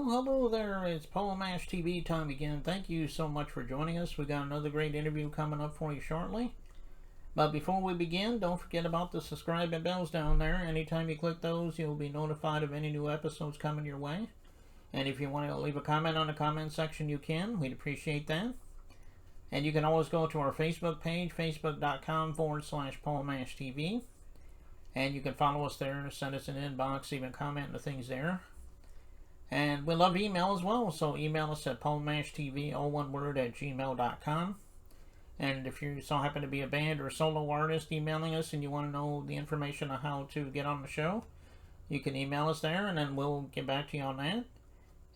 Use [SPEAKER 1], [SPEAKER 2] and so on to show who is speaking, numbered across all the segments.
[SPEAKER 1] Hello there. It's Paul Mash TV time again. Thank you so much for joining us. We got another great interview coming up for you shortly. But before we begin, don't forget about the subscribe and bells down there. Anytime you click those, you'll be notified of any new episodes coming your way. And if you want to leave a comment on the comment section, you can. We'd appreciate that. And you can always go to our Facebook page, facebook.com/Paul Mash TV. And you can follow us there, send us an inbox, even comment on the things there. And we love email as well, so email us at paulmashtv, all one word, at gmail.com. And if you so happen to be a band or a solo artist emailing us and you want to know the information on how to get on the show, you can email us there and then we'll get back to you on that.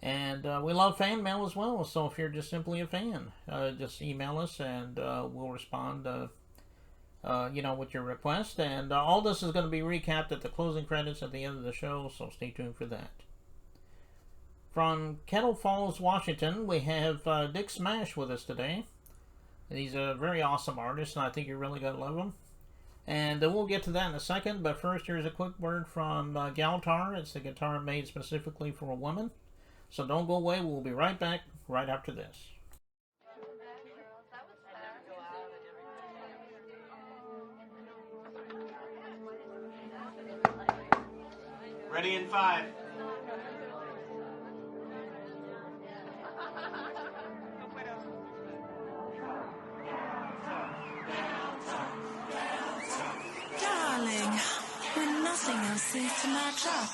[SPEAKER 1] And we love fan mail as well, so if you're just simply a fan, just email us and we'll respond with your request. And all this is going to be recapped at the closing credits at the end of the show, so stay tuned for that. From Kettle Falls, Washington, we have Dick Smash with us today. He's a very awesome artist, and I think you're really going to love him. And we'll get to that in a second, but first here's a quick word from Galtar. It's the guitar made specifically for a woman. So don't go away. We'll be right back right after this.
[SPEAKER 2] Ready in 5.
[SPEAKER 3] Darling, when nothing else seems to match up.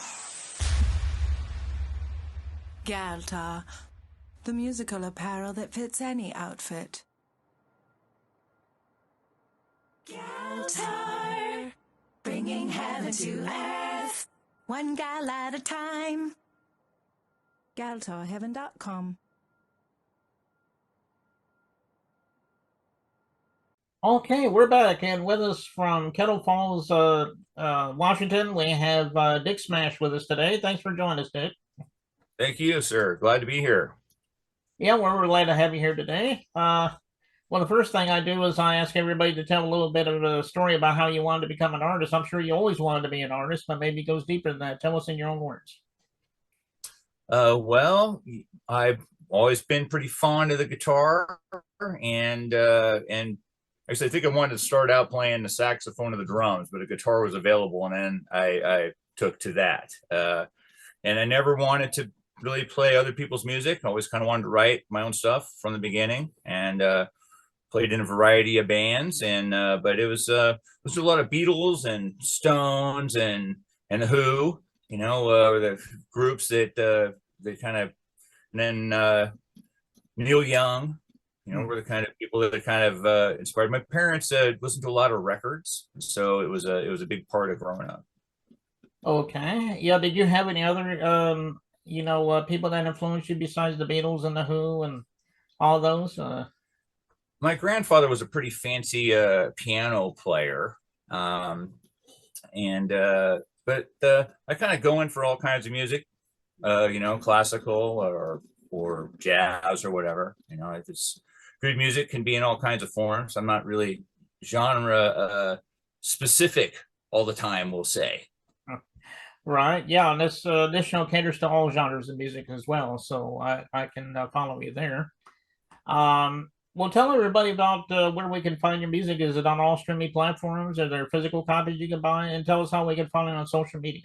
[SPEAKER 3] Galtar, the musical apparel that fits any outfit. Galtar, bringing heaven to earth, one gal at a time. GaltarHeaven.com.
[SPEAKER 1] Okay, we're back, and with us from Kettle Falls, Washington, we have Dick Smash with us today. Thanks for joining us, Dick.
[SPEAKER 4] Thank you, sir. Glad to be here.
[SPEAKER 1] Yeah, we're glad to have you here today. Well, the first thing I do is I ask everybody to tell a little bit of a story about how you wanted to become an artist. I'm sure you always wanted to be an artist, but maybe it goes deeper than that. Tell us in your own words.
[SPEAKER 4] Well, I've always been pretty fond of the guitar, and actually, I think I wanted to start out playing the saxophone or the drums, but a guitar was available, and then I took to that. And I never wanted to really play other people's music. I always kind of wanted to write my own stuff from the beginning, and played in a variety of bands. And but it was a lot of Beatles and Stones and the Who, the groups that they kind of, and then Neil Young, were the kind of people that kind of inspired. My parents listened to a lot of records, so it was a big part of growing up.
[SPEAKER 1] Okay. Yeah, did you have any other, people that influenced you besides the Beatles and the Who and all those?
[SPEAKER 4] My grandfather was a pretty fancy piano player, but I kind of go in for all kinds of music, classical or jazz or whatever. If it's good music, can be in all kinds of forms. I'm not really genre specific all the time, we'll say.
[SPEAKER 1] Right. Yeah, and this show caters to all genres of music as well, so I can follow you there. Well, tell everybody about where we can find your music. Is it on all streaming platforms? Are there physical copies you can buy? And tell us how we can find it on social media.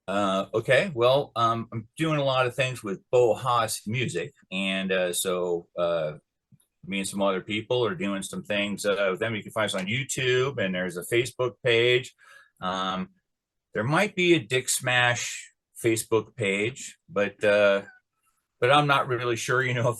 [SPEAKER 4] Okay. Well, I'm doing a lot of things with Bo Haas Music, and so me and some other people are doing some things with them. You can find us on YouTube, and there's a Facebook page. There might be a Dick Smash Facebook page, but I'm not really sure, how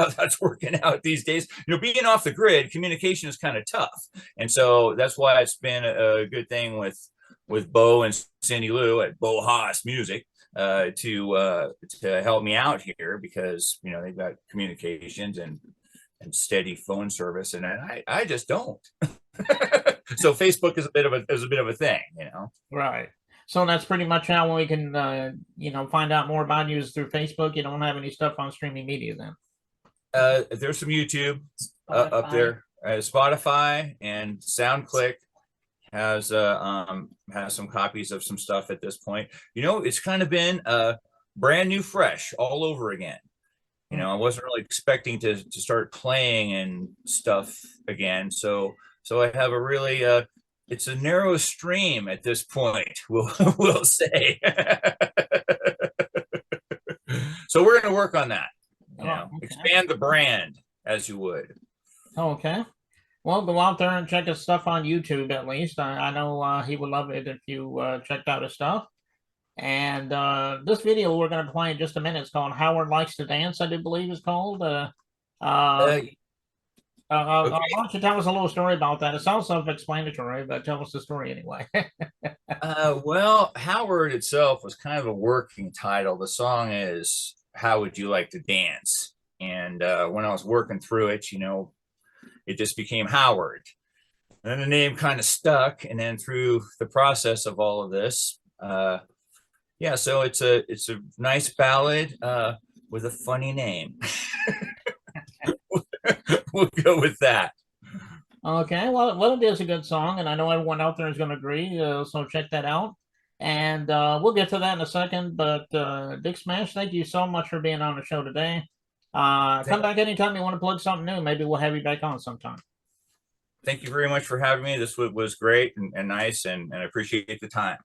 [SPEAKER 4] that's working out these days. Being off the grid, communication is kind of tough, and so that's why it's been a good thing with Bo and Cindy Lou at Bo Haas Music to help me out here, because they've got communications and steady phone service, and I just don't. So Facebook is a bit of a thing,
[SPEAKER 1] Right. So that's pretty much how we can, find out more about you is through Facebook. You don't have any stuff on streaming media then?
[SPEAKER 4] There's some YouTube up there, Spotify, and SoundClick has some copies of some stuff at this point. It's kind of been brand new, fresh, all over again. You know, I wasn't really expecting to start playing and stuff again. So I have a really it's a narrow stream at this point, we'll say. So we're going to work on that. You know,
[SPEAKER 1] okay.
[SPEAKER 4] expand the brand as you would.
[SPEAKER 1] Okay. Well, go out there and check his stuff on YouTube at least. I know he would love it if you checked out his stuff. And this video we're going to play in just a minute. It's called Howard Likes to Dance, I do believe it's called.
[SPEAKER 4] Okay.
[SPEAKER 1] Why don't you tell us a little story about that? It sounds self-explanatory, but tell us the story anyway.
[SPEAKER 4] Well, Howard itself was kind of a working title. The song is How Would You Like to Dance? And when I was working through it, you know, it just became Howard. And then the name kind of stuck. And then through the process of all of this, yeah, so it's a nice ballad with a funny name. We'll go with that.
[SPEAKER 1] Okay, well, it is a good song, and I know everyone out there is going to agree. So check that out, and we'll get to that in a second. But Dick Smash, thank you so much for being on the show today. Come back anytime you want to plug something new. Maybe we'll have you back on sometime.
[SPEAKER 4] Thank you very much for having me. This was great and nice, and I appreciate the time.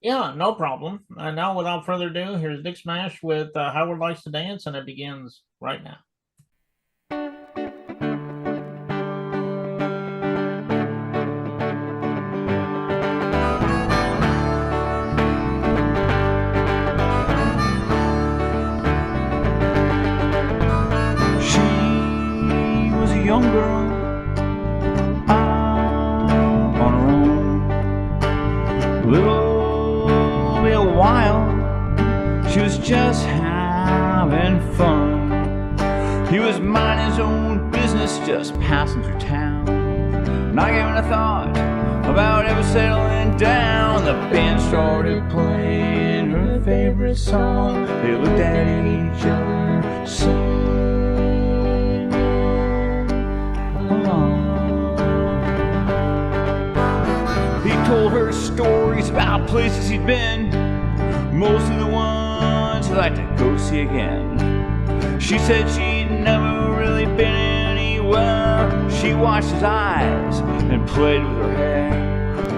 [SPEAKER 1] Yeah, no problem. And now, without further ado, here's Dick Smash with Howard Likes to Dance, and it begins right now.
[SPEAKER 5] Young girl out on her own, little bit wild. She was just having fun. He was minding his own business, just passing through town, not giving a thought about ever settling down. The band started playing her favorite song. They looked at each other, singing. Told her stories about places he'd been, mostly the ones he'd like to go see again. She said she'd never really been anywhere. She watched his eyes and played with her hair.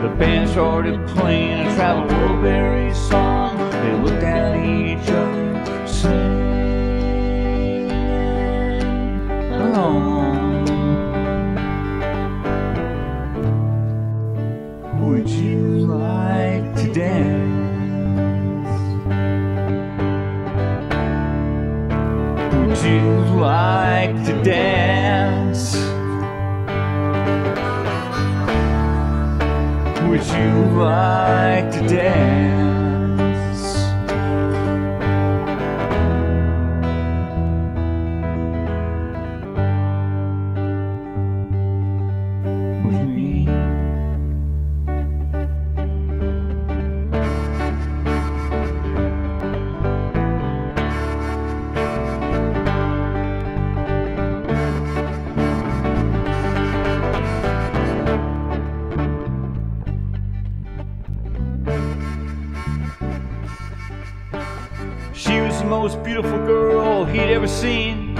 [SPEAKER 5] The band started playing a Travel Wilbury song. They looked at each other, singing along. Would you like to dance? Would you like to dance? Would you like to dance? With me? She was the most beautiful girl he'd ever seen,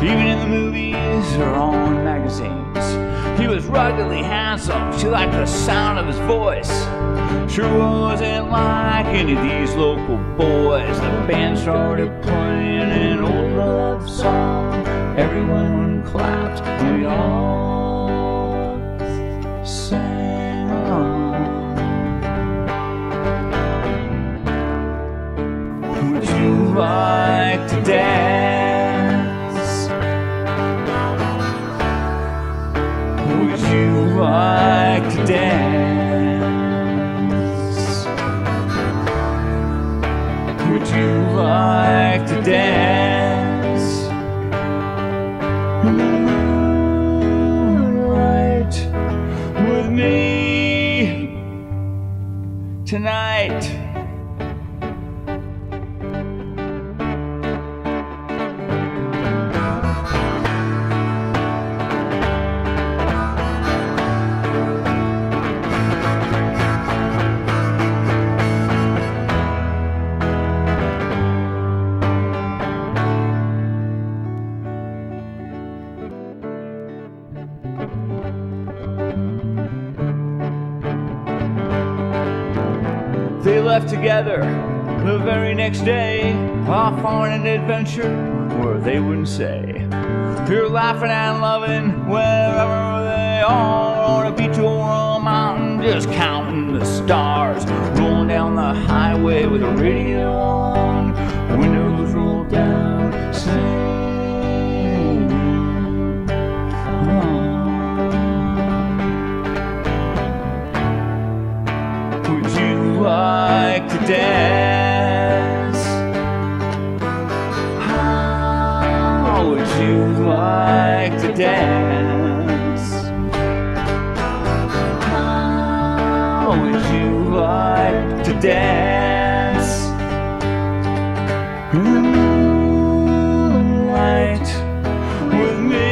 [SPEAKER 5] even in the movies or on magazines. He was ruggedly handsome, she liked the sound of his voice. Sure wasn't like any of these local boys. The band started playing an old love song. Everyone clapped and we all sang along. Would you like to dance? Would you like to dance? Would you like to dance? Moonlight with me tonight. left together the very next day, off on an adventure where they wouldn't say. You're laughing and loving wherever they are, on a beach or a mountain, just counting the stars, rolling down the highway with the radio on, windows rolled down, sing. Would you like to dance? How would you like to dance? How would you like to dance? In the moonlight with me.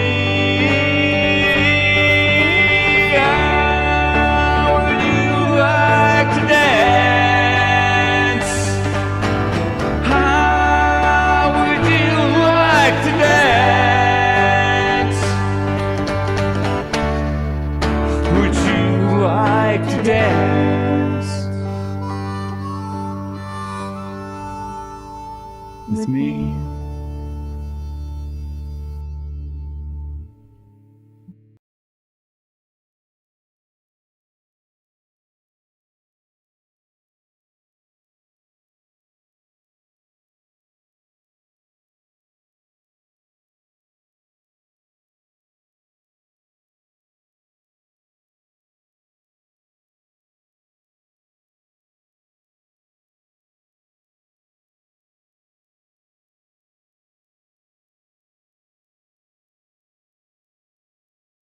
[SPEAKER 5] How would you like to dance? How would you like to dance? Would you like to dance with me?